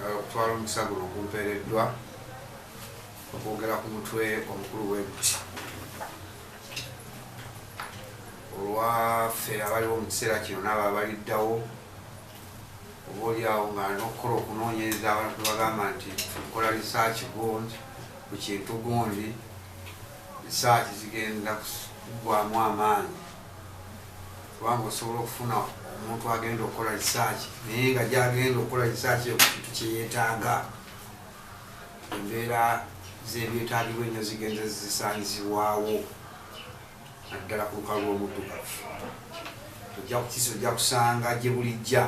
okutwala omukisa guno okumpeereddwa okwogera ku mutwe omukulu w'ebuti olwaffe abaliwo mu kiseera kino n'abo abaliddawo oba oliawo nga n'okukola okunoonyereza abantu bagamba nti tukola risaaki gundi ku kintu gundi risaaki zigenda kuggwamu amaanyi kubanga osobola okufuna omuntu agenda okukola risaaki naye nga gyagenda okukola risaaki ku kintu kyeyeetaaga embeera z'ebyetaagibwa ennyo zigenda zisaanyizibwawo naddala ku lukalu lw'omuddugavu ojja kusanga gye bulijja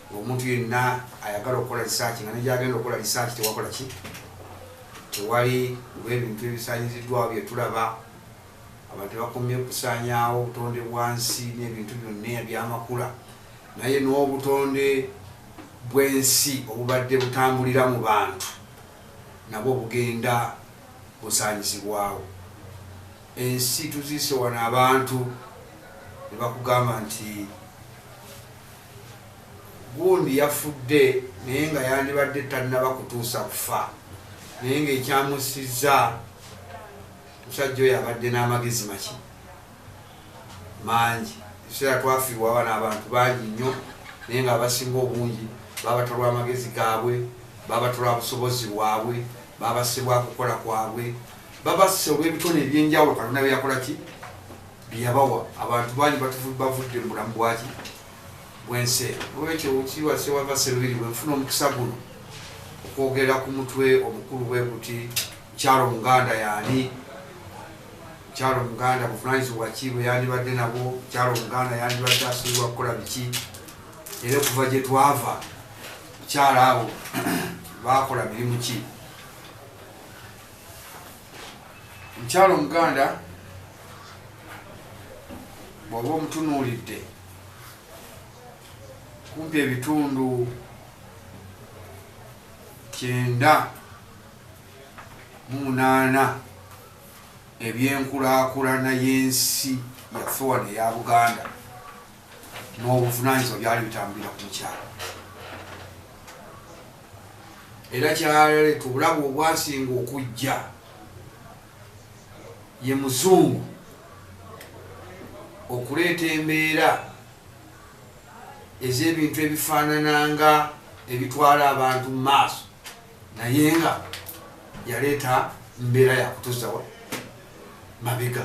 omuntu yenna ayagala okukola risaaki nga negyagenda okukola risaaki tewakola ki tewali olw'ebintu ebisaanyiziddwawo byetulaba abantu bakomye okusaanyaawo obutonde bwansi n'ebintu byonna ebyamakula naye n'obutonde bw'ensi obubadde butambulira mu bantu nabwo bugenda busaanyizibwawo. Ensi tuziise wano abantu ne bakugamba nti gundi yafudde naye nga yandibadde tannaba kutuusa kufa naye ng'ekyamusizza musajja oyo abadde n'amagezi maki mangi. Ekiseera twafiirwa wano abantu bangi nnyo naye nga abasinga obungi babatolwa amagezi gaabwe, babatolwa busobozi bwabwe, babasibwa kukola kwabwe, babase olw'ebitone ebyenjawulo Katonda bye yakola ki byeyabawa. Abantu bangi bavudde mu bulamu bwaki bw'ensi. Olwekyo kiwase wava Serubiri bwe nfuna omukisa guno okwogera ku mutwe omukulu bwe guti Mukyala Omuganda yaani, Mukyala Omuganda buvunaanyizibwa ki bwe yandibadde nabwo, Mukyala Omuganda yandibadde asuubirwa kukola biki, era okuva gye twava mukyala abo baakola mirimu ki. Mukyala Omuganda bw'oba omutunuulidde kumpi ebitundu 98 ebyenkulaakulana y'ensi yaffe wano eya Buganda n'obuvunaanyizibwa byali bitambulira ku mukyala. Era kyaleeta obulabu obwasinga okujja ye muzungu okuleeta embeera ez'ebintu ebifaanananga ebitwala abantu mu maaso naye nga yaleeta mbeera yakutuusa mabega.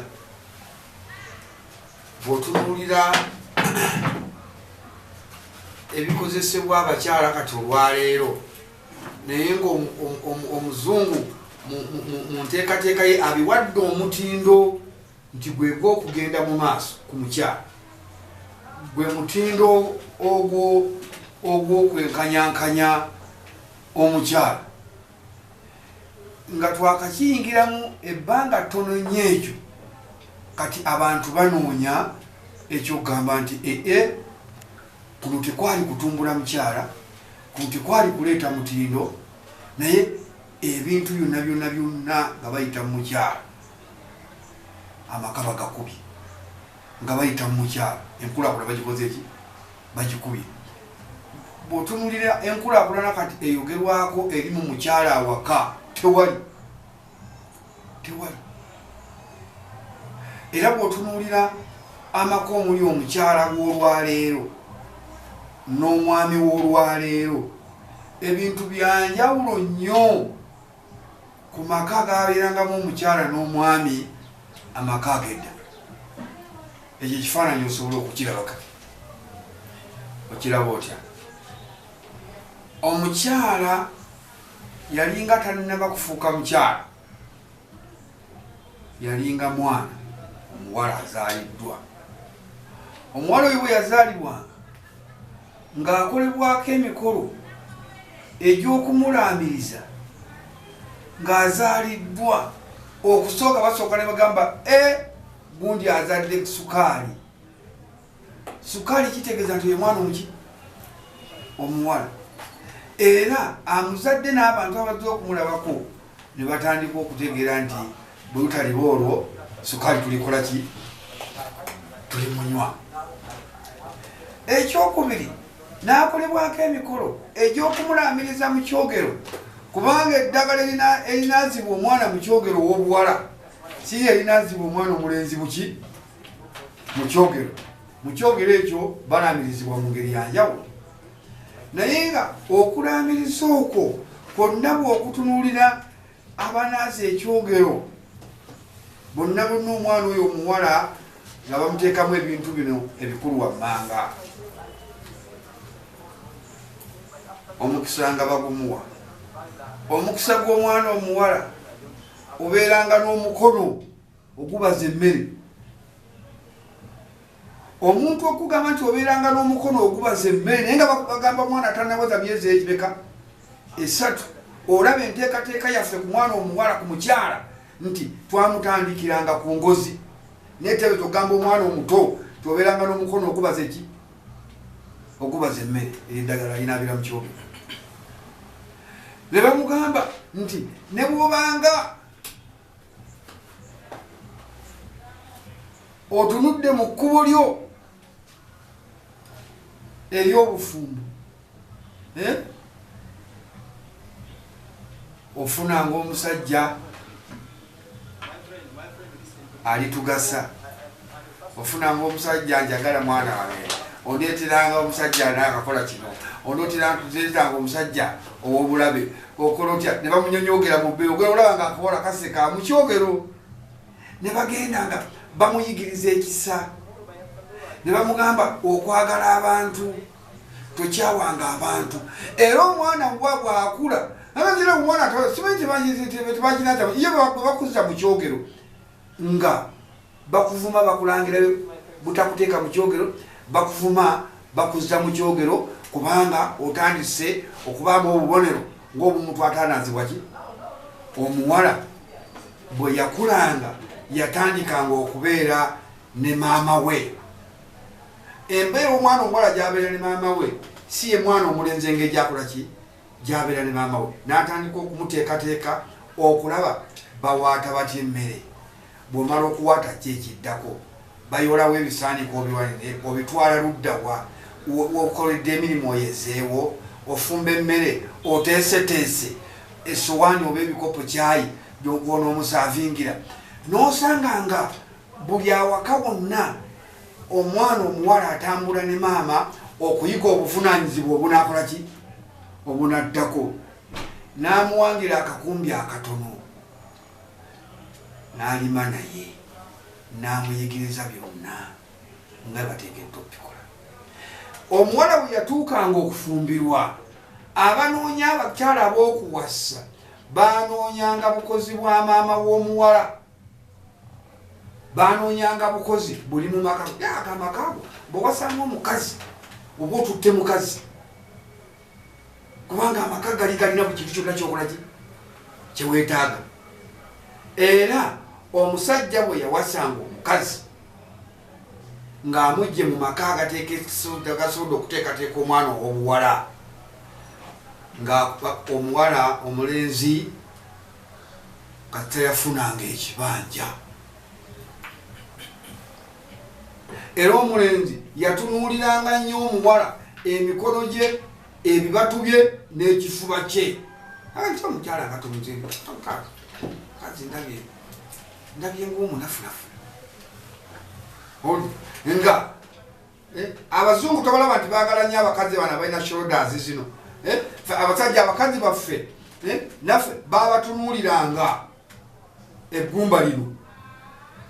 Bw'otunuulira ebikozesebwa abakyala kati olwaleero naye nga omuzungu mu nteekateeka ye abiwadde omutindo nti gwe gw'okugenda mu maaso ku mukyala, gwe mutindo ogw'okwenkanyankanya omukyala nga twakakiyingiramu ebbanga ttono nnyo ekyo. Kati abantu banoonya ekyokugamba nti kuno tekwali kutumbula mukyala, kuno tekwali kuleeta mutindo, naye ebintu byonna byonna byonna nga bayita mu mukyala, amaka bagakubye nga bayita mu mukyala, enkulaakulana bagikoze eki bagikubye. Bw'otunuulira enkulaakulana kati eyogerwako eri mu mukyala awaka tewali. Era bw'otunuulira amaka omuli omukyala w'olwaleero n'omwami w'olwaleero, ebintu byanjawulo nnyo ku maka gaabeerangamu omukyala n'omwami amaka ag'edda. Ekyo ekifaananyi osobola okukiraba kati okiraba otya? Omukyala yalinga tannaba kufuuka mukyala, yalinga mwana omuwala azaaliddwa. Omuwala oyo bwe yazaalibwanga ng'akolebwako emikolo egy'okumulaamiriza ng'azaaliddwa. Okusooka basooka ne bagamba gundi azadde sukaali. Sukaali kitegeeza nti oyo mwana omuki omuwala. Era amuzadde n'abantu abazze okumulabako ne batandika okutegeera nti bwe lutaliba olwo sukaali tulikola ki? Tulimunywa. Ekyokubiri n'akolebwako emikolo egy'okumulaamiriza mu kyogero, kubanga eddagala erinaazibwa omwana mu kyogero ow'obuwala si erinaazibwa omwana omulenzi buki mu kyogero. Mu kyogero ekyo balaamirizibwa mu ngeri yanjawulo, naye nga okulaamiriza okwo kwonna bw'okutunuulira abanaazi ekyogero bonna omwana oyo omuwala nga bamuteekamu ebintu bino ebikulu wammanga, omukisa nga bagumuwa. Omukisa gw'omwana omuwala obeeranga n'omukono ogubaza emmere. Omuntu okugamba nti obeeranga n'omukono ogubaza emmere naye nga bagamba mwana atanaweza myezi egibeka 3, olaba enteekateeka yaffe ku mwana omuwala ku mukyala nti twamutandikiranga ku ngozi, naye tebe togamba omwana omuto tobeeranga n'omukono ogubaza eki ogubaza emmere. Eddagala linaabira mu kyogero. Ne bamugamba nti ne bwobanga otunudde mu kkubo lyo ery'obufumbo ofunanga omusajja alitugasa, ofunanga omusajja njagala mwana wange, ondeeteranga omusajja naakakola kino, ondeeteranga omusajja ow'obulabe, okola otya. Ne bamunyonyogera mu bbeeyi, olaba nga akawola kaseka mu kyogero. Ne bagendanga bamuyigiriza ekisa, ne bamugamba okwagala abantu, tokyawanga abantu. Era omwana bwakula nabazira omwana tebakinaza iyo bakuza mu kyogero nga bakuvuma bakulangira butakuteeka mu kyogero, bakuvuma bakuza mu kyogero kubanga otandise okubaamu obubonero ng'obumuntu atanazibwa ki. Omuwala bwe yakulanga yatandikanga okubeera ne maama we. Embeera omwana omuwala gyabeera ne maama we si ye mwana omulenzi engeri gyakola ki gyabeera ne maama we. N'atandika okumuteekateeka okulaba bawaata batya emmere. Bw'omala okuwaata kyekiddako bayolawo ebisaaniko obiwanire obitwala luddawa, okoledde emirimu oyezeewo, ofumba emmere oteeseteese essowaani oba ebikopo kyayi gy'onoomusaavingira. N'osanga nga buli awaka wonna omwana omuwala atambula ne maama okuyiga obuvunaanyizibwa obunaakola ki obunaddako. N'amuwangira akakumbi akatono n'alima naye n'amuyigiriza byonna nga bateekeddwa okubikola. Omuwala bwe yatuukanga okufumbirwa, abanoonya abakyala ab'okuwasa banoonyanga bukozi bwa maama w'omuwala, banoonyanga bukozi buli mu maka agamakago. Bwewasanga omukazi oba otutte mukazi, kubanga amaka gali galina buli kintu kyonna kyokola ki kyeweetaaga. Era omusajja bwe yawasanga omukazi ng'amugye mu maka agasobola okuteekateeka omwana ow'obuwala, nga omuwala omulenzi kati yafunanga ekibanja. Era omulenzi yatunuuliranga nnyo omuwala emikono gye, ebibatu bye n'ekifuba kye. Ati omukyala nga tumuzibu kazi ndabye ng'omunafunafu nga abazungu tobalaba nti baagala nnyo abakazi bana balina shoulders zino. Abasajja abakazi baffe naffe babatunuuliranga eggumba lino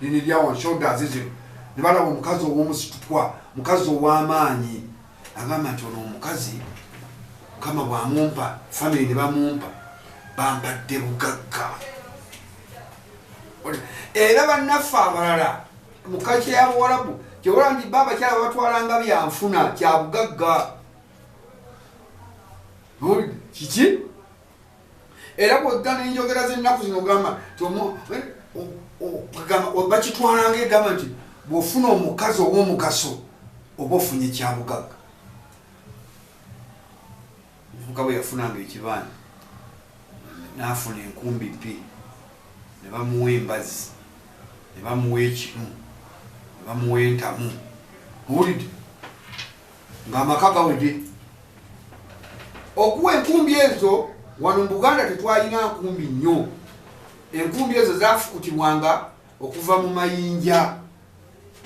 liryawo shoulders zino, ne balaba omukazi ow'omusitutwa, mukazi ow'amaanyi, agamba nti ono omukazi Mukama bw'amumpa, family ne bamumpa, bampadde bugagga. Era bannaffe abalala mu kaki y'Abawarabu kyewola nti baabakyala batwalanga byanfuna kya bugagga. Kiki? Era bw'odda n'enjogera z'ennaku zino ogamba bakitwalanga egamba nti bw'ofuna omukazi ow'omugaso oba ofunye kya bugagga. Omuvubuka bwe yafunanga ekibanja n'afuna enkumbi bbiri, ne bamuwa embazi, ne bamuwa ekimu, ne bamuwa entamu, owulidde ng'amaka gawedde okuwa enkumbi ezo wano mu Buganda tetwalina nkumbi nnyo. Enkumbi ezo zafukutibwanga okuva mu mayinja,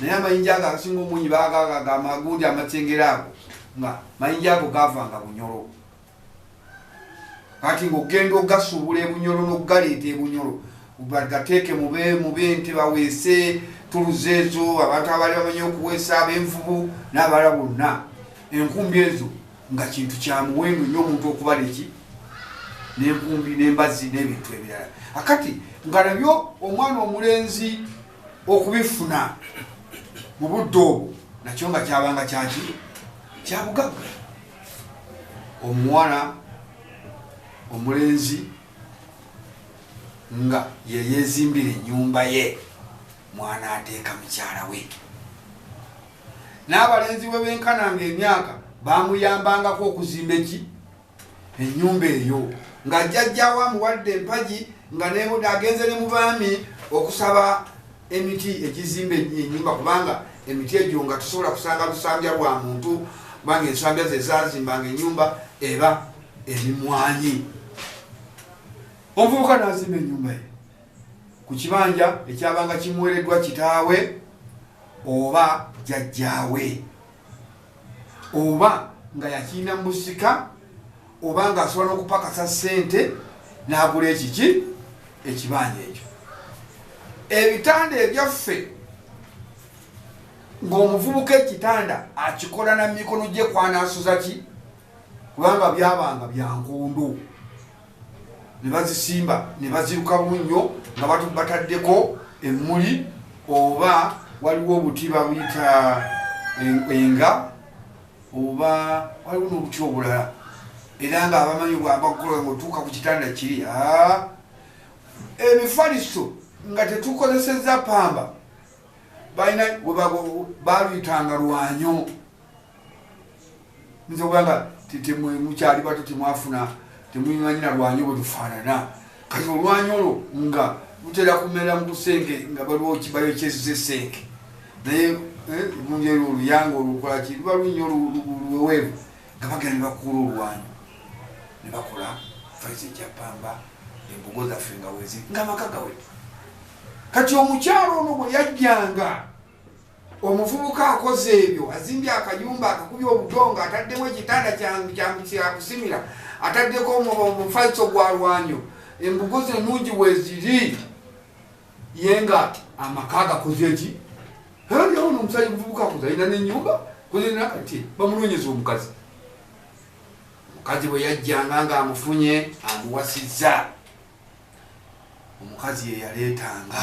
naye amayinja ago agasinga omunyi bagagaga amagundi amatengera ago nga mayinja ago gavanga Bunyoro. Kati ng'ogenda ogasuubula e Bunyoro n'ogaleeta e Bunyoro bagateeke mu bente baweese tuluze ezo, abantu abali bamanyi okuweesa ab'envubu n'abala bonna. Enkumbi ezo nga kintu kya muwendo nnyo omuntu okubala eki n'enkumbi n'embazzi n'ebintu ebirala. Akati nga nabyo omwana omulenzi okubifuna mu budde obwo nakyo nga kyabanga kyaki kya bugagga. Omuwala omulenzi nga yeyezimbira ennyumba ye, mwana ateeka mukyala we. N'abalenzi bwe benkananga emyaka bamuyambangako okuzimba eki ennyumba eyo, nga jjajjawo amuwadde empagi nga agenze ne mu baami okusaba emiti egizimba ennyumba, kubanga emiti egyo nga tusobola kusanga lusambya lwa muntu, kubanga ensambya ze zazimbanga ennyumba eba emimwanyi. Omuvubuka n'azimba ennyumba ye ku kibanja ekyabanga kimuwereddwa kitaawe oba jjajjaawe, oba nga yakirina mu busika, oba nga asobola n'okupakasa ssente n'agula ekiki ekibanja ekyo. Ebitanda ebyaffe ng'omuvubuka ekitanda akikola na mikono gye kwanaasuza ki, kubanga byabanga bya nkondo, ne bazisimba ne baziruka bunnyo nga bataddeko emmuli, oba waliwo obuti babuyita enga, oba waliwo n'obuti obulala, era nga abamanyi bwambagolola ng'otuuka ku kitanda kiri. Emifaliso nga tetukozesezza pamba, balina baluyitanga lwanyo. Nze kubanga mukyali bato temwafuna temuyimanyina lwanyo bwe lufaanana. Kati olwanyo olwo nga lutera kumera mu kusenge nga baliwo kibayokyezza essenke, naye gundi ero oluyanga olukola ki luba lunnyo luweweevu, nga bagenda ne bakuula olwanyo ne bakola faliso ejja pamba, embogo zaffe nga wezi ng'amaka gawe. Kati omukyalo ono bwe yajjanga, omuvubuka akoze ebyo, azimbye akayumba akakubye obudongo, ataddemu ekitanda kyakusimira, ataddeko omufaliso gwa lwanyo, embugo ze ennungi weziri, ye nga amaka gakoze eki. Hali awo n'omusajja omuvubuka akoze alina n'ennyumba kozena kati bamulonyeza omukazi. Omukazi bwe yajjanga ng'amufunye amuwasizza, omukazi ye yaleetanga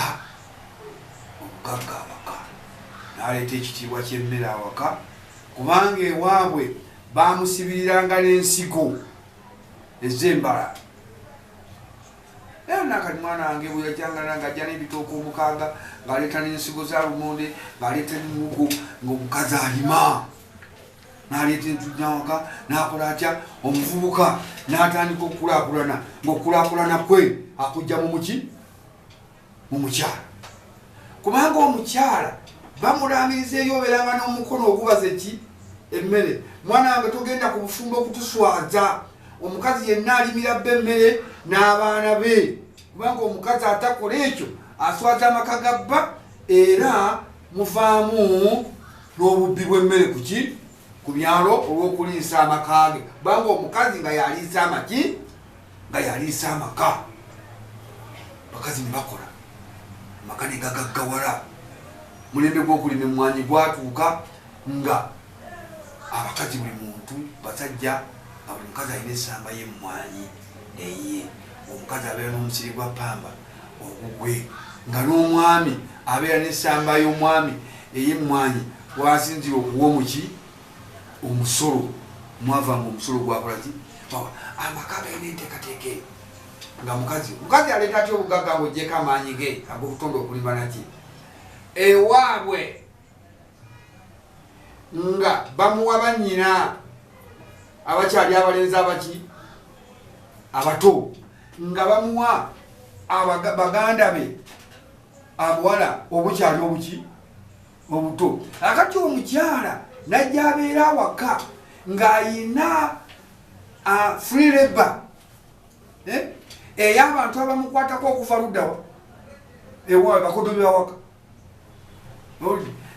obugagga awaka, n'aleeta ekitiibwa ky'emmere awaka, kubanga ewaabwe baamusibiriranga n'ensigo ez'embala. Era nakati mwana wange bwe yajjanga ng'ajja n'ebitooka omukaaga, ng'aleeta n'ensigo za lumonde, ng'aleeta n'emugo, ng'omukazi alima, n'aleeta entujja awaka, n'akola atya, omuvubuka n'atandika okukulaakulana, ng'okukulaakulana kwe akujja mu muki mu mukyala, kubanga omukyala bamulambiriza eyo obeeranga n'omukono ogubaza eki emmere. Mwana wange togenda ku bufumbo okutuswaza, omukazi yenna alimira bba emmere n'abaana be, kubanga omukazi atakola ekyo aswaza amaka ga bba, era muvaamu n'obubbi bw'emmere kuki ku byalo olw'okuliisa amaka ge, kubanga omukazi nga yaliisa amaki nga yaliisa amaka. Bakazi ne bakola amaka ne gagaggawala. Mulembe gw'okulima emmwanyi gwatuuka nga abakazi buli muntu basajja nga buli mukazi alina essamba y'emmwanyi neye, omukazi abeera n'omusiri gwa pamba ogugwe, nga n'omwami abeera n'essamba y'omwami ey'emmwanyi wasinzira okuwa omuki omusolo, mwavanga omusolo gwakola ki amaka galina enteekateeka eyo. Nga mukazi aleeta atya obugagga ng'oggyeko amaanyi ge ag'okutonda okulima naki ewaabwe, nga bamuwa bannyina abakyali abalenzi abaki abato, nga bamuwa baganda be abawala obukyali obuki obuto. Akati omukyala najja abeera awaka ng'ayina free labor ey'abantu abamukwatako okuva luddawa ewawe bakodomi awaka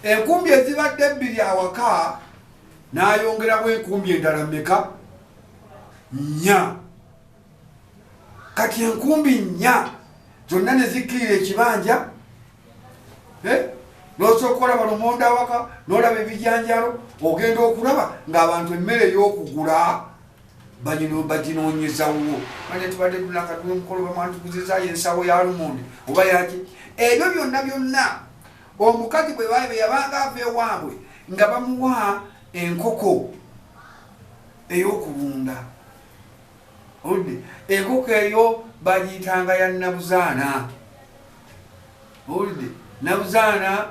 enkumbi ezibadde 2 awaka n'ayongeramu enkumbi endala meka 4 kati enkumbi 4 zonna ne zikkirira ekibanja n'osooka olaba lumonda awaka n'olaba ebijanjalo ogenda okulaba ng'abantu emmere ey'okugula baginoonyezawo ane tubadde tunakatula omukolo bamwantukuzizayo ensawo ya lumonde oba yaki ebyo byonna omukazi bwe yabanga ava ewaabwe nga bamuwa enkoko ey'okulunda oludde enkoko eyo bagiyitanga ya nabuzaana oludde nabuzaana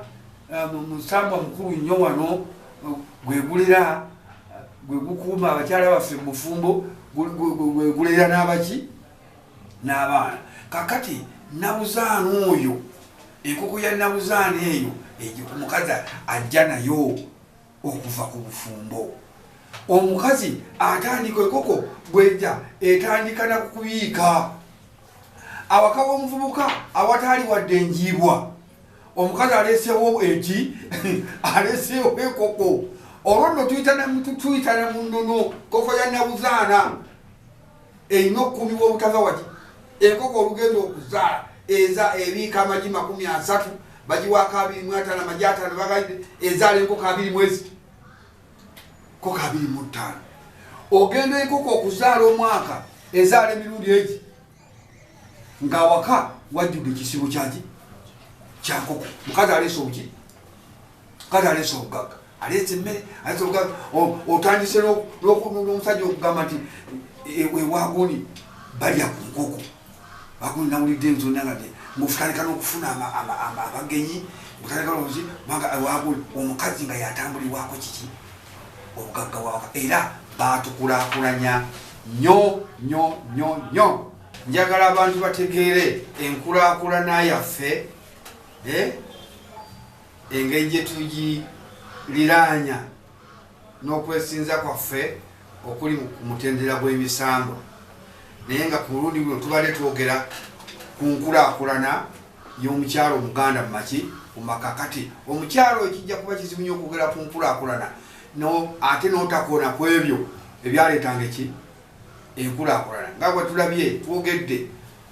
musambwa mukulu nnyo wano gwegulira gwegukuuma abakyala baffe mufumbo gwegulira n'abaki n'abaana kakati nabuzaana oyo enkoko ya nabuzaana eyo omukazi ajja nayo okuva ku bufumbo omukazi atandika enkoko bwejja etandika nakukubiika awaka w'omuvubuka awatali wadde enjiibwa omukazi aleesewo eki aleesewo enkoko olwo nno tuyitana mu nnono koko ya nabuzaana erina okukumibwa obutava waki enkoko olugenda okuzaala ebiika amagi 30 bagiwaako 25 amagi 5 bagalidde ezaala enkoko 2 mwezi koko 25 ogenda enkoko okuzaala omwaka ezaala emirundi egi ng'awaka wajjudde ekisibo kyaki kyankoko mukazi aleese obuki mukazi aleese obugagga aleese emmere aleese obugagga otandise n'omusajja okugamba nti ewaguni balya ku nkoko waguni nawulidde enzonagade ng'ofutandika n'okufuna abagenyi otandika nozi manga ewaguni omukazi nga yatambulibwako kiki obugagga wawaka era batukulaakulanya nnyo njagala abantu bategeere enkulaakulana yaffe engeri gye tugiriraanya n'okwesinza kwaffe okuli mu mutendera gw'emisambo naye nga ku mulundi guno tubadde twogera ku nkulaakulana y'omukyalo omuganda mu maki mu maka kati omukyalo ekijja kuba kizibu nnyo okwogera ku nkulaakulana ate n'otakoona ku ebyo ebyaleetanga eki enkulaakulana nga bwe tulabye twogedde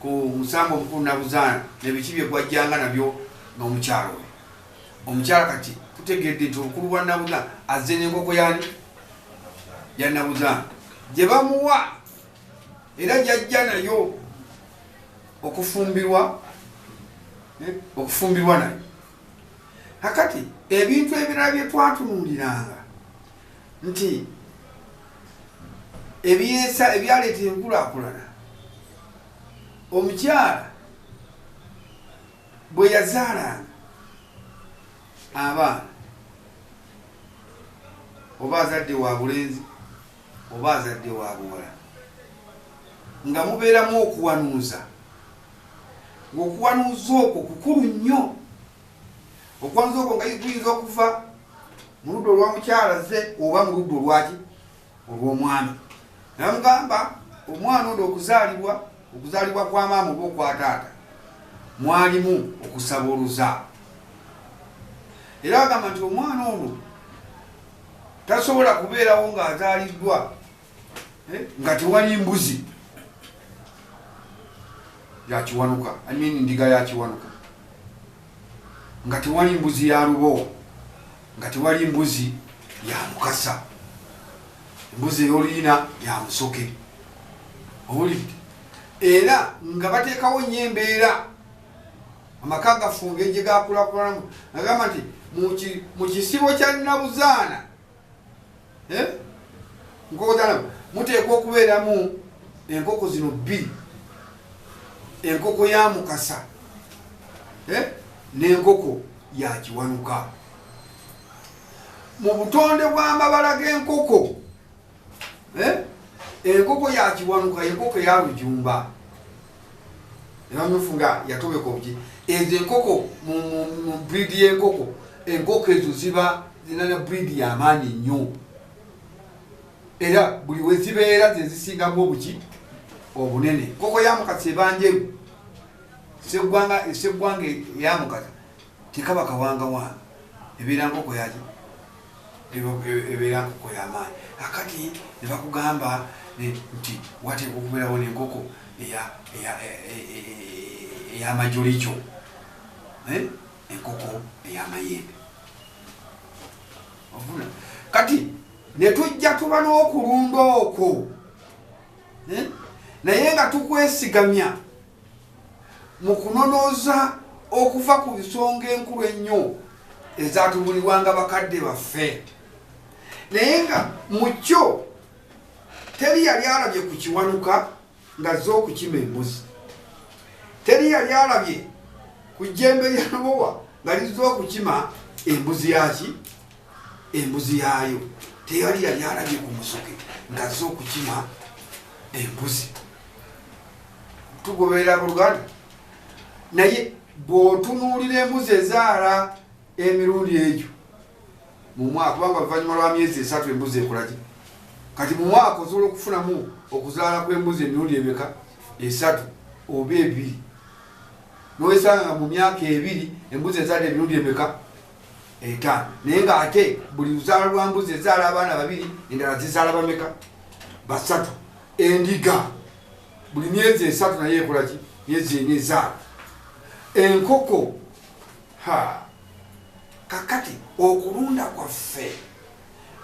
ku musambo omukulu nabuzaana nebiki bye gwajjanga nabyo n'omukyalo we omukyala kati tutegedde nti obukulu bwa nabuzaana azze n'enkoko yani ya nabuzaana gye bamuwa era jajja nayo okufumbirwa nayo kakati ebintu ebirala bye twatunuuliranga nti ebyaleeta enkulaakulana omukyala bwe yazaalanga abaana oba azadde wa bulenzi oba azadde wa buwala nga mubeeramu okuwanuuza ng'okuwanuuza okwo kukulu nnyo okuwanuuza okwo nga guyinza okuva mu ludda olwa mukyala ze oba mu ludda olwaki olw'omwami namugamba omwana ondo okuzaalibwa kwa maama oba okwa taata mwalimu okusaba oluzaalo era bagamba nti omwana ono tasobola kubeerawo ng'azaaliddwa nga tewali mbuzi yakiwanuka ndiga yakiwanuka nga tewali mbuzi ya lubo nga tewali mbuzi ya mukasa embuzi ey'oluyina ya musoke owulidde era nga bateekawo nnyo embeera amaka gafunge gye gakulakulanamu agamba nti mu kisibo kya nabuzaana nkoko zanabu muteekwa okubeeramu enkoko zino 2 enkoko ya mukasa n'enkoko ya kiwanuka mu butonde bw'amabala g'enkoko enkoko ya kiwanuka enkoko ya lujumba ebamyufu nga yatobeka obuki ezo enkoko mu breedi y'enkoko enkoko ezo ziba zinana breedi y'amaanyi nnyo era buli wezibeera zezisingamu obuki obunene. Enkoko yamukasa ebanjeru seggwanga yamukasa tekaba kawangawanga ebeera nkoko yaki ebeera nkoko yamaanyi. Akati ne bakugamba nti wateekwa okubeerawo n'enkoko ey'amajolikyo, enkoko ey'amayembe. Ovuna kati ne tujja tuba n'okulunda okwo naye nga tukwesigamya mu kunonooza okuva ku nsonga enkulu ennyo ezatubulirwanga bakadde baffe, naye nga mu kyo teri yali alabye ku kiwanuka ng'azze okukima embuzi, teri yali alabye ku jjembe lya Nowa nga lizze okukima embuzi yaki embuzi yaayo, teyali yali alabye ku musoke ng'azze okukima embuzi. Tugoberera mu Luganda, naye bw'otunuulira embuzi ezaala emirundi egyo mu mwaka, kubanga oluvannyuma lwa myezi 3 embuzi ekolaki, kati mu mwaka osobola okufunamu okuzaala kw'embuzi emirundi emeka 3 oba 2, n'owesanga nga mu myaka 2 embuzi ezaala emirundi emeka 5, naye ng'ate buli luzaala lwa mbuzi ezaala abaana 2 endala zizaala bameka 3. Endiga buli myezi 3 naye ekolaki, myezi 4 ezaala. Enkoko kakati okulunda kwaffe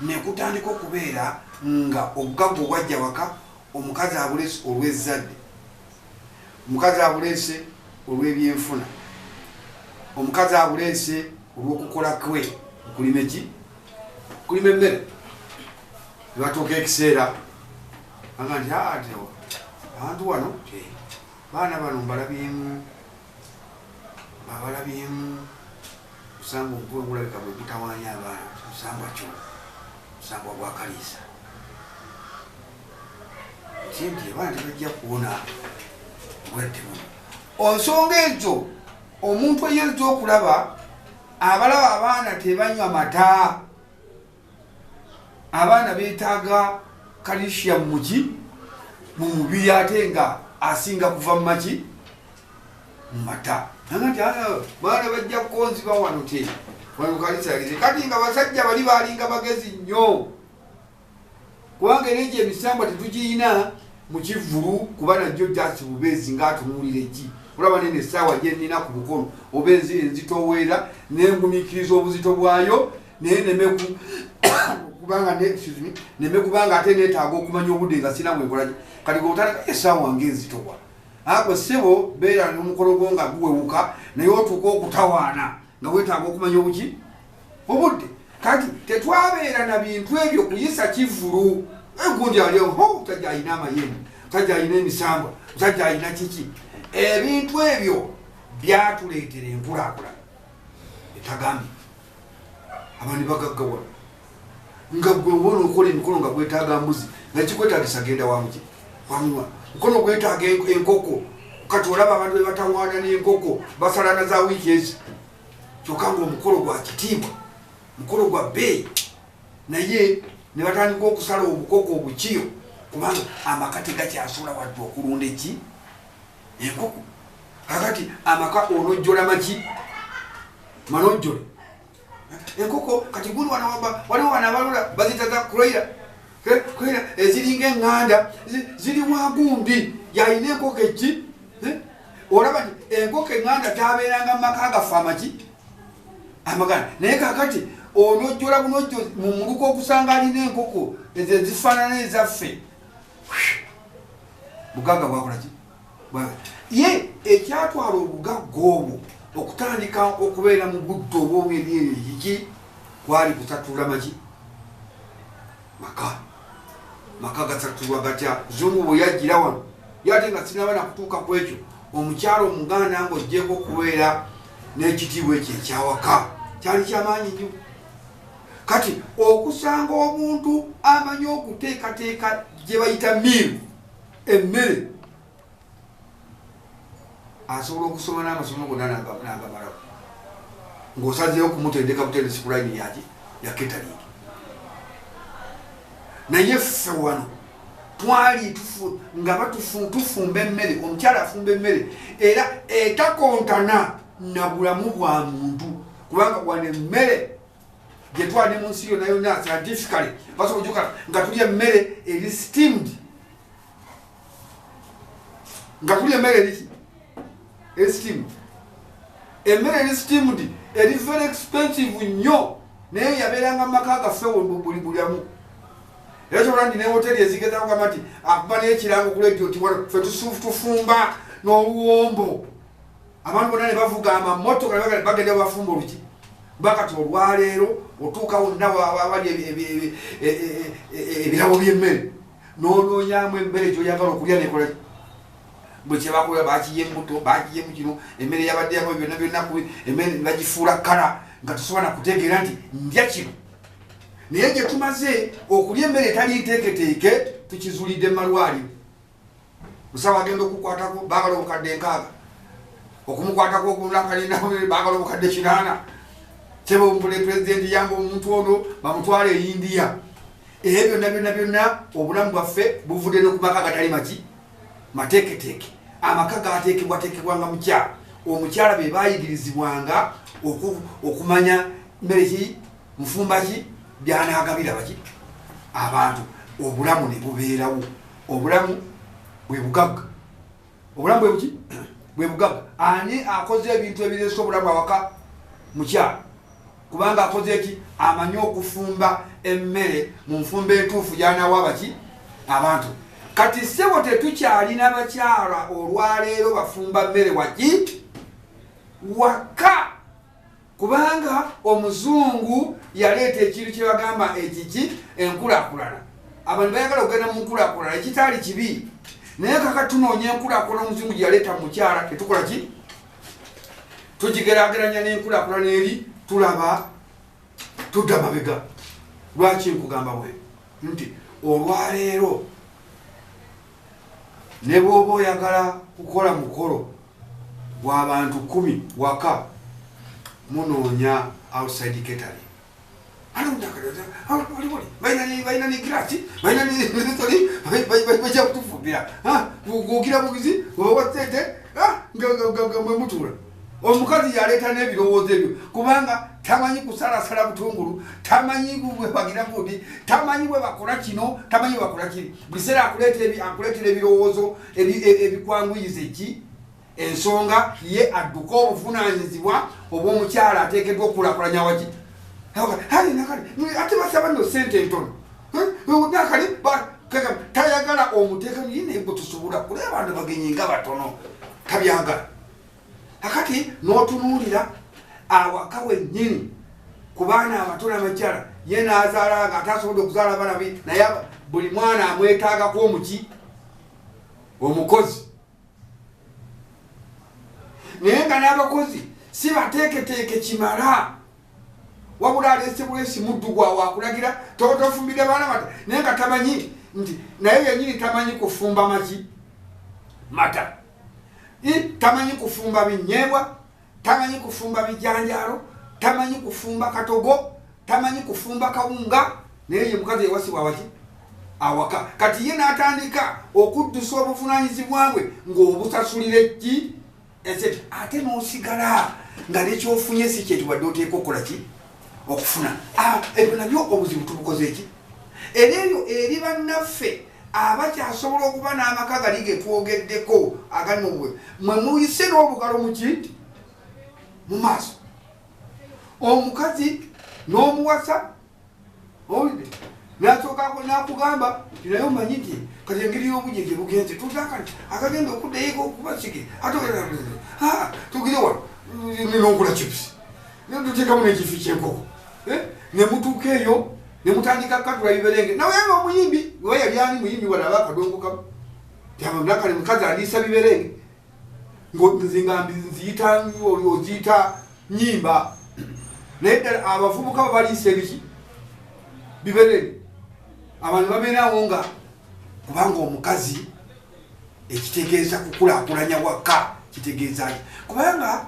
ne kutandika okubeera nga obugagga obwajja waka, omukazi abuleese olw'ezzadde, omukazi abuleese olw'ebyenfuna, omukazi abuleese olw'okukola kwe okulima eki, kulima emmere. Nebatuuka ekiseera anga nti abantu wano baana bano mbalabyemu, babalabyemu kusanga omukuwe gulabika bwe gutawaanya abaana, musangwa kyo, musangwa gwakaliisa nti abaana tebajja kuwona obulwadde buno. Ensonga ezo omuntu eyezza okulaba abalaba abaana tebanywa mata, abaana beetaaga calcium muki mu mubiri, ate nga asinga kuva mu maki mu mata. Nti baana bajja kukonziba wano te wano kalisa yagize, kati nga basajja bali balinga bagezi nnyo, kubanga era egyo emisambwa tetugiyina mu kivulu, kuba najjo jasi bubeezi ng'atunuulira eki, olaba nene essaawa gye nnina ku bukono oba enzitoweera nengumiikiriza obuzito bwayo naye nemeku kubanga neme kubanga ate neetaaga okumanya obudde nga sina bwekolaki, kati gweotandika essaawa ng'enzitowa agwe ssebo beera n'omukolo gwo nga guwewuka, naye otuuka okutawaana nga weetaaga okumanya obuki obudde. Kati tetwabeera na bintu ebyo kuyisa kivulu. Egundi aliho tajja alina amayembe, tajja alina emisambwa, tajja alina kiki. Ebintu ebyo byatuleetera enkulaakulana etagambye. Abantu bagaggawala nga gwe wona okola emikono nga gwetaaga mbuzi nga kikwetaagisa genda wamuki wamuwa mukono gwetaaga enkoko, kati olaba abantu bebatawaana n'enkoko basalana za wiiki ezi, kyokka nga omukolo gwa kitiibwa, mukolo gwa bbeeyi, naye ne batandika okusala obukoko obukiyo, kubanga amaka tegakyasula wadde okulunda eki enkoko. Kakati amaka onojjola maki manojjole enkoko. Kati gundi waliwo wana abalula bazita za kuroira eziringa eŋŋanda ziri wagundi yalina enkoko eki, olaba nti enkoko eŋŋanda tabeeranga mu maka agaffe amaki amagana, naye kakati onojjola bunojjo mu muluka okusanga alina enkoko ezo ezifaanana ezaffe. Bugagga bwakolaki ye ekyatwala obugagga obwo okutandika okubeera mu budde obwobweryeryo kiki, kwali kusatula maki maka gasatulwa gatya. Zungu bwe yajjira wano yate nga sinaba nakutuuka ku ekyo, omukyalo omuganda nga ojjeeko okubeera n'ekitiibwa ekyo ekyawaka kyali kyamaanyi nnyo. Kati okusanga omuntu amanyi okuteekateeka gye bayita miiru emmere, asobola okusoma n'amasomo gonna n'agamalawo ng'osazeeyo kumutendeka butendesi ku layini yaki ya catering. naye ffe wano twali nga tufumba emmere omukyala afumba emmere era etakontana na bulamu bwa muntu kubanga wano emmere gye twali mu nsi yonna yonna scientifically basobola okujuka nga tulya emmere eri steamed nga tulya emmere eri steamed emmere eri steamed eri very expensive nnyo naye yabeeranga mu maka gaffe buli bulyamu era kyobola nti ne hoteri ezigezako gamba nti akuba n'ekirango ku ledio ti ffe tufumba n'oluwombo abantu bonna ne bavuga amamotoka bagenda bafumba oluki bakati olwaleero otuukawo nawali ebirabo by'emmere n'onoonyamu emmere gyoyagala okulya nekola bwe kyebakola bakiye embuto bakiyemu kino emmere yabadde yako byonna byonna emmere bagifuula kala nga tusobola kutegeera nti ndya kino naye gye tumaze okulya emmere etali nteeketeeke tukizulidde mu malwaliro musawo agenda okukwatako baagala obukadde 6 okumukwatako okulakalinda baagala obukadde 8 kyeba omupule pulezidenti yamba omuntu ono bamutwala e India ebyo byonna obulamu bwaffe buvudde nokumaka gatali maki mateeketeeke amaka gateekebwateekebwanga mukyala omukyala be bayigirizibwanga okumanya mmere ki nfumba ki byanagabira baki abantu obulamu ne bubeerawo obulamu bwe bugagga obulamu bwe buki bwe bugagga ani akoze ebintu ebireesa obulamu awaka mukyala kubanga akoze eki amanyi okufumba emmere mu nfumba entuufu gyanawa baki abantu kati ssebo tetukyalina bakyala olwaleero bafumba mmere waki waka kubanga omuzungu yaleeta ekintu kyebagamba ekiki enkulaakulana abantu bayagala okugenda mu nkulaakulana ekitaali kibi naye kaka tunoonya enkulaakulana omuzungu gye yaleeta mu mukyala tetukola ki tugigeraageranya n'enkulaakulana eri tulaba tudda mabega lwaki nkugamba bwe nti olwaleero ne bw'oba oyagala kukola mukolo gw'abantu 10 waka munoonya outside catering baina ni grati baina ni nitori bajja kutufumbira gukira bugizi obawatete nga mwe mutura omukazi yaleeta n'ebirowoozo ebyo kubanga tamanyi kusalasala butungulu tamanyi bwebagira gundi tamanyi bwe bakola kino tamanyi bwe bakola kiri biseera akuleetera ebirowoozo ebikwanguyiza eki ensonga ye adduka obuvunaanyizibwa obw'omukyala ateekeddwa okulakulanya waki ate basaba nno sente entono nakali tayagala omuteeka yinebo tusobola kuleba abantu bagenyi nga batono tabyagala akati n'otunuulira awaka wennyini ku baana abato n'abakyala ye n'azaala nga atasobodde okuzaala abaana be naye buli mwana amwetaagako omuki omukozi naye nga n'abakozi si bateeketeeke kimala wabula aleese bulesi muddu gwawe akulagira tofumbidde baana bato naye nga tamanyi nti naye yennyini tamanyi kufumba maki mata tamanyi kufumba binyebwa tamanyi kufumba bijanjalo tamanyi kufumba katogo tamanyi kufumba kawunga naye ye mukazi ewasibwa waki awaka kati ye n'atandika okuddusa obuvunaanyizibwa bwe ng'obusasulire ki ensete ate n'osigala nga nekyofunye si kyetubadde oteeka okukola ki okufuna ebyo nabyo obuzibu tubukoze eki era ebyo eri bannaffe abakyasobola okuba n'amaka gali getwogeddeko agali mubwe mwe muyise n'obugalo muki mu maaso omukazi n'omuwasa owulidde nasooka nakugamba naye omanyi nti kati engeri y'obujje gye bugenze tutakani akagenda okuddayeko okubasike tugire wano nongula chips tuteekamu n'ekifi kyenkoko nemutuuka eyo nemutandika katula biberenge nawe yanga omuyimbi we yali ani muyimbi walaba akadongo kamu nakale mukazi aliisa biberenge nziyita ogiyita nyimba naye ddala abavubuka babaliisa ebiki biberenge abantu babeerawo nga kubanga omukazi ekitegeeza kukulaakulanya waka kitegeezaki kubanga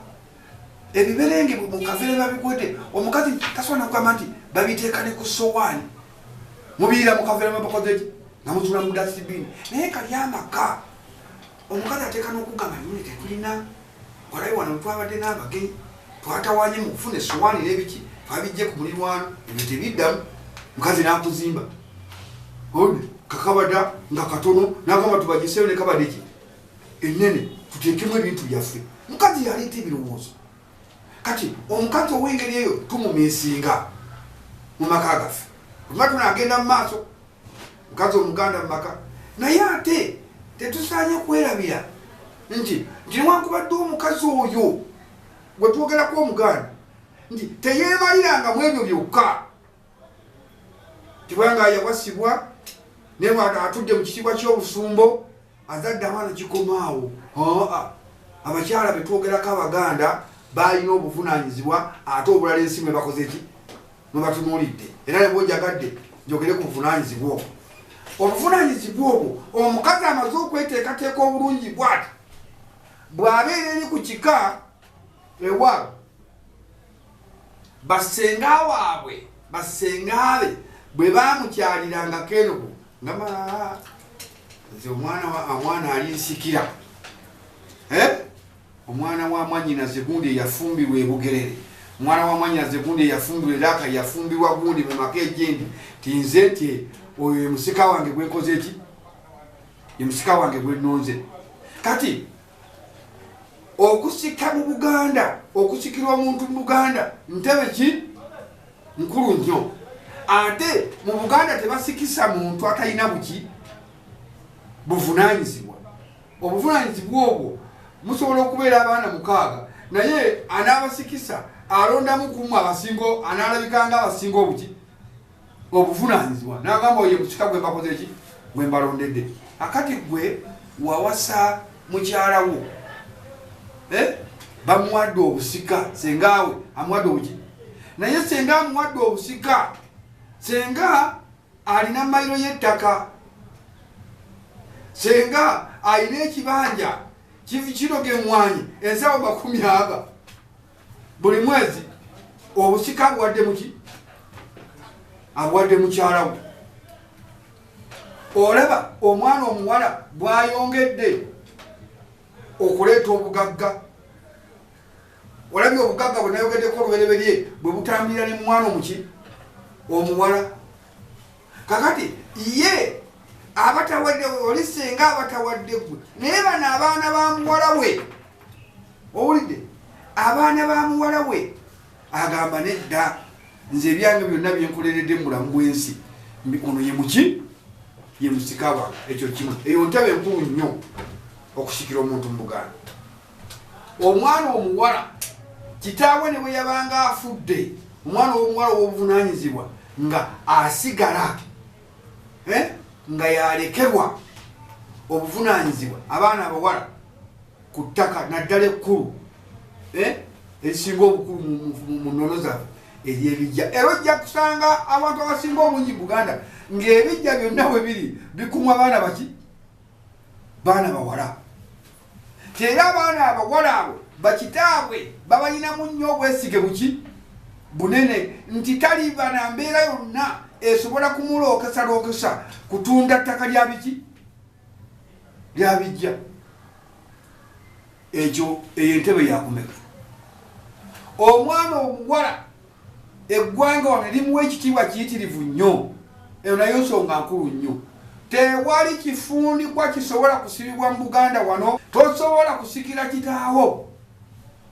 ebiberenge mu kavere babikwete omukazi tasobola nakugamba nti babiteeka ne ku sowaani mubiira mukavera mabakoze namutula mu dustbin naye kali amaka omukazi ateeka n'okugamba nini tetulina walayi wano twabadde n'abagenyi twatawanye mu kufuna essowaani n'ebiki twabijje ku mulirwano ebyo tebiddamu mukazi n'akuzimba ode kakabada nga katono n'agamba tubagiseyo ne kabada eki ennene tuteekemu ebintu byaffe mukazi yaleeta ebirowoozo kati omukazi ow'engeri eyo tumumeesinga mu maka gaffe oba tunagenda mu maaso mukazi omuganda mu maka naye ate tetusaanye kwerabira nti newankubadde omukazi oyo gwe twogerako omuganda nti teyeemaliranga mu ebyo byokka tibanga yawasibwa naye atudde mu kitiibwa ky'obusumbo azadde abaana kikomaawo abakyala betwogerako abaganda balina obuvunaanyizibwa ate obulala ensi mwe bakoze ki mwe batunuulidde era ne bwojagadde njogere ku buvunaanyizibwa obwo obuvunaanyizibwa obwo omukazi amaze okweteekateeka obulungi bwati bw'abeera eri ku kika ewaabwe basenga waabwe basengaabe bwe baamukyaliranga kenogo ngama nze omwana ali nsikira omwana wa mwanyinaze gundi eyafumbirwa ebugerere omwana wa mwanyinaze gundi eyafumbirwa eraka yafumbirwa gundi mu maka ejendi tinze nti oyo emusika wange gwenkoze eki emusika wange gwenonze kati okusika mu Buganda okusikirwa omuntu mu Buganda ntebe ki nkulu nnyo ate mu Buganda tebasikisa muntu atalina buki buvunaanyizibwa obuvunaanyizibwa obwo musobola okubeera abaana 6 naye anaabasikisa alondamu kumu abasingo anaalabikanga abasinga obuki obuvunaanyizibwa n'agamba oyo musika gwe mbakoze eki gwe mbalondedde akati gwe wawasa mukyalawo bamuwadde obusika sengaawe amuwadde obuki naye senga amuwadde obusika senga alina mayiro y'ettaka senga alina ekibanja kiroge mwanyi ensawo 40 buli mwezi obusika abuwadde muki abuwadde mukyalawo olaba omwana omuwala bwayongedde okuleeta obugagga olabye obugagga bwe nayogeddeko olubereberye bwe butambulira ne mwana omuki omuwala kakati ye abatawadde oli senga abatawadde gwe naye bano abaana ba muwala we owulidde abaana ba muwala we agamba nedda nze ebyange byonna byenkoleredde mu bulamu bw'ensi ono ye muki ye musika wange ekyo kimu eyo ntebe enkulu nnyo okusikira omuntu mu Buganda omwana omuwala kitaawe ne bwe yabanga afudde omwana w'omuwala w'obuvunaanyizibwa nga asigala nga yalekerwa obuvunaanyizibwa abaana abawala ku ttaka naddala ekkulu erisinga obukulu mu nnono zaffe eryebijja era ojja kusanga abantu abasinga obungi Buganda ng'ebijja byonna bwe biri bikumwa abaana baki baana bawala era abaana abawala abo bakitaabwe babalinamu nnyo obwesige buki bunene nti taliba na mbeera yonna esobola kumulookesalookesa kutunda ttaka lya biki lya bijja ekyo eyo entebe yakumeka omwana omuwala eggwanga wano limuwa ekitiibwa kiyitirivu nnyo eyo nayo nsonga nkulu nnyo tewali kifundikwa kisobola kusibibwa mu Buganda wano tosobola kusikira kitaawo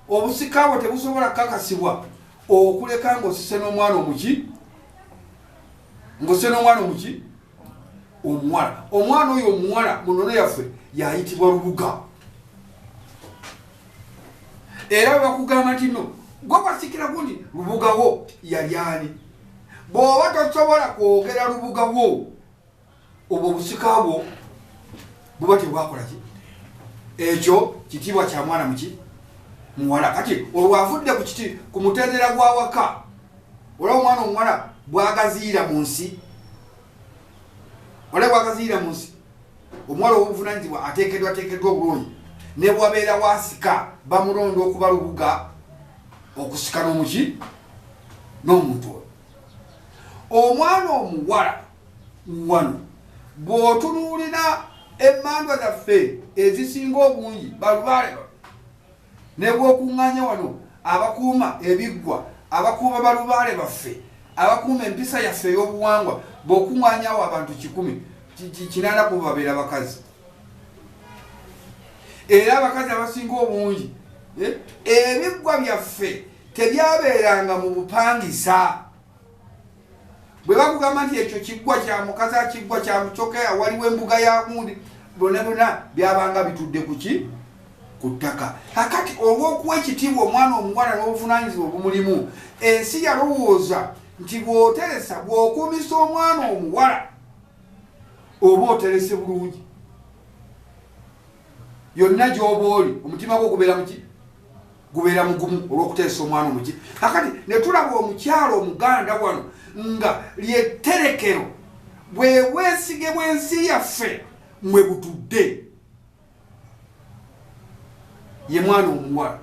obusika bwo tebusobola kukakasibwa okuleka ng'osise n'omwana omuki ng'osise n'omwana omuki omuwala omwana oyo omuwala mu nnono yaffe yayitibwa lubuga era bwe bakugamba nti no gwe wasikira gundi lubugawo yali ani bw'oba tosobola kwogera lubugawo obwo obusika bwo buba tebwakola ki ekyo kitiibwa kya mwana muki muwala kati olwavudde ku kiti ku mutendera gwa waka olaba omwana omuwala bwagaziira mu nsi olaba bwagaziira mu nsi omuwala ow'obuvunaanyizibwa ateekeddwa obulungi ne bwabeera wasika bamulonda okuba lubuga okusika n'omuki n'omuntu oyo omwana omuwala wano bw'otunuulira emmandwa zaffe ezisinga obungi balubaale ne bw'okuŋŋaanya wano abakuuma ebiggwa abakuuma balubaale baffe abakuuma empisa yaffe ey'obuwangwa bw'okuŋŋaanyawo abantu 100 ku babeera bakazi era abakazi abasinga obungi ebiggwa byaffe tebyabeeranga mu bupangisa bwe bakugamba nti ekyo kiggwa kya mukazi akiggwa kya mucokeya waliwo embuga ya gundi byonna byonna byabanga bitudde kuki ku ttaka kakati olw'okuwa ekitiibwa omwana omuwala n'obuvunaanyizibwa obumulimu ensi yalowooza nti bw'oteresa bw'okumisa omwana omuwala oba oterese bulungi yonna gy'oba oli omutima gwo gubeera muki gubeera mugumu olw'okuteresa omwana omuki kakati ne tulaba omukyalo omuganda wano nga lyetterekero bwe bwesige bw'ensi yaffe mwe butudde ye mwana omuwala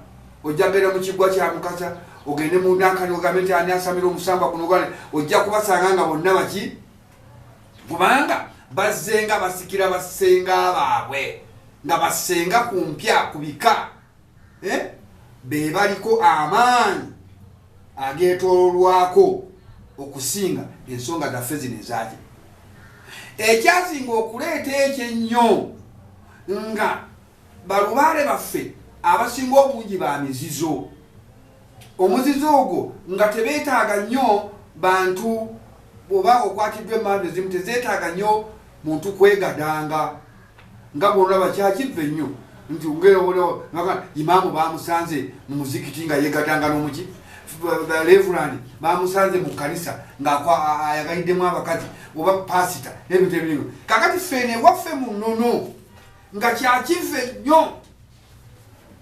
ojja genda mu kiggwa kya mukasa ogende mu nankani ogambe nti ani asamira omusamba kuno gane ojja kubasanga nga bonna baki kubanga bazze nga basikira bassenga baabwe nga bassenga ku mpya ku bika be baliko amaanyi ageetoololwako okusinga ensonga zaffe zino ezaki ekyasinga okuleeta ekyennyo nga balubaale baffe abasinga obungi ba mizizo omuzizo ogwo nga tebeetaaga nnyo bantu oba okwatiddwa emmandwa ezimu tezeetaaga nnyo muntu kwegadanga nga bwolaba kyakiva ennyo nti imaamu bamusanze mu muzikiti nga yegadanga n'omuki Reverend bamusanze mu kanisa ng'ayagaliddemu abakazi oba pasita n'ebintu ebirimu kakati ffene waffe mu nnono nga kyakiva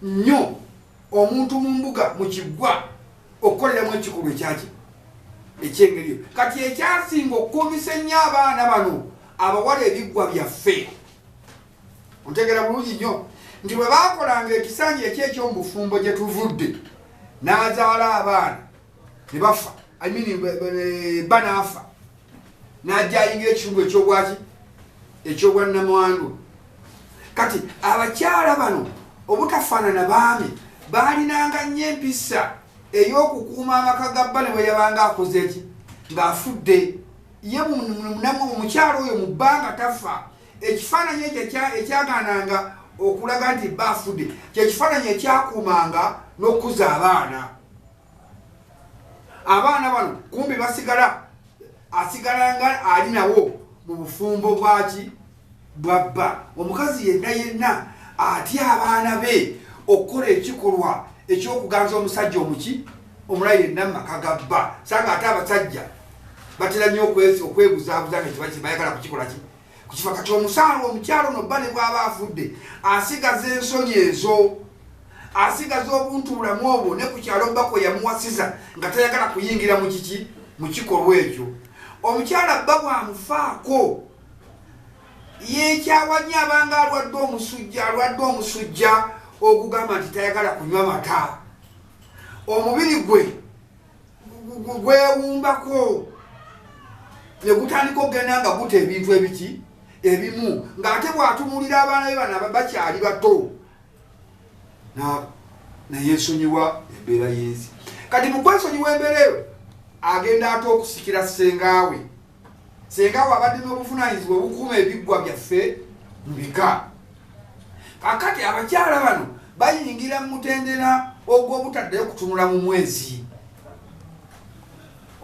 nnyo omuntu mu mbuga mu kiggwa okukoleramu ekikolwa ekyaki ekyengeri eyo kati ekyasinga okukumisa ennyo abaana bano abawala ebiggwa byaffe ontegera bulungi nnyo nti bwe baakolanga ekisanja ekyekyomubufumbo gye tuvudde n'azaala abaana ne bafa banaafa n'ajja ayingira ekitundu ekyobwaki ekyobwannamwandu kati abakyala bano obutafaanana baami baalinanga nnyo empisa ey'okukuuma amaka ga bba ne bwe yabanga akoze eki ng'afudde ye omukyalo oyo mu bbanga tafa ekifaananyi ekyo ekyagananga okulaga nti bba afudde kyekifaananyi ekyakuumanga n'okuza abaana bano kumbi asigalanga ali nawo mu bufumbo bwaki bwa bba omukazi yenna atya abaana be okukola ekikolwa ekyokuganza omusajja omuki omulayi yenna mu maka ga bba sanga ate abasajja batera nnyo okwebuzaabuza nga kibayagala kukikola ki kukifa kati omusaala omukyalo no bba ne bw'aba afudde asigaza ensonyi ezo asigaza obuntubulamu obwo ne ku kyalo bbako yamuwasiza nga tayagala kuyingira mu kiki mu kikolwa ekyo omukyala bba bwamufaako yekyawanya abanga alwadde omusujja ogugamba nti tayagala kunywa mata omubiri gwe gwewumbako ne gutandika okugenda nga guta ebintu ebiki ebimu ng'ate bw'atumulira abaana be bano bakyali bato nayesonyiwa embeera y'ensi kati mu kwesonyiwa embeera eyo agenda ate okusikira sengaawe abadde n'obuvunaanyizibwa obukuuma ebiggwa byaffe mu bika kakati abakyala bano bayingira mu mutendera ogw'obutaddeyo kutunula mu mwezi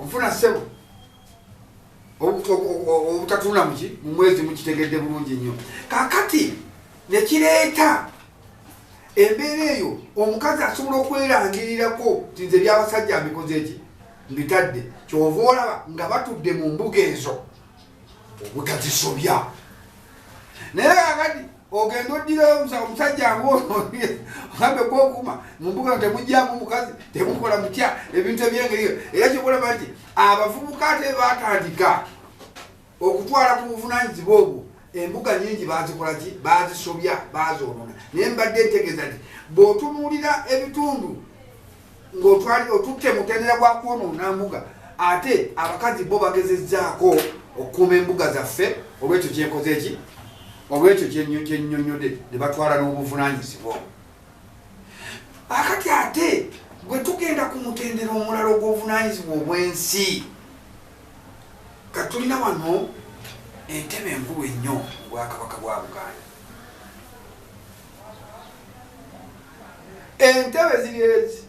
onfuna ssebo obutatunula mu mwezi mukitegedde bulungi nnyo kakati nekireeta embeera eyo omukazi asobola okwerangirirako nti nze byabasajja mbikoze eki mbitadde kyova olaba nga batudde mu mbuga ezo obutazisobya naye kakati ogenda oddira omusajja ngambe gwokuma mu mbuga temugjamu mukazi temukola mutya ebintu ebyengeri era kyokulaba nti abavubuka ate batandika okutwala ku buvunaanyizibwa obwo embuga nyingi bazikolaki bazisobya bazoonona naye mbadde ntegeeza nti bw'otunuulira ebitundu ng'otutte mutendera gwa kwonoona mbuga ate abakazi bo bagezezzaako okukuuma embuga zaffe olwekyo kyenkoze eki olwekyo kyennyonnyodde ne batwala n'obuvunaanyizibwa akati ate bwe tugenda ku mutendera omulala ogw'obuvunaanyizibwa obw'ensi katulina wano entebe enkulu ennyo obwakabaka bwa Buganda entebe ziri ezi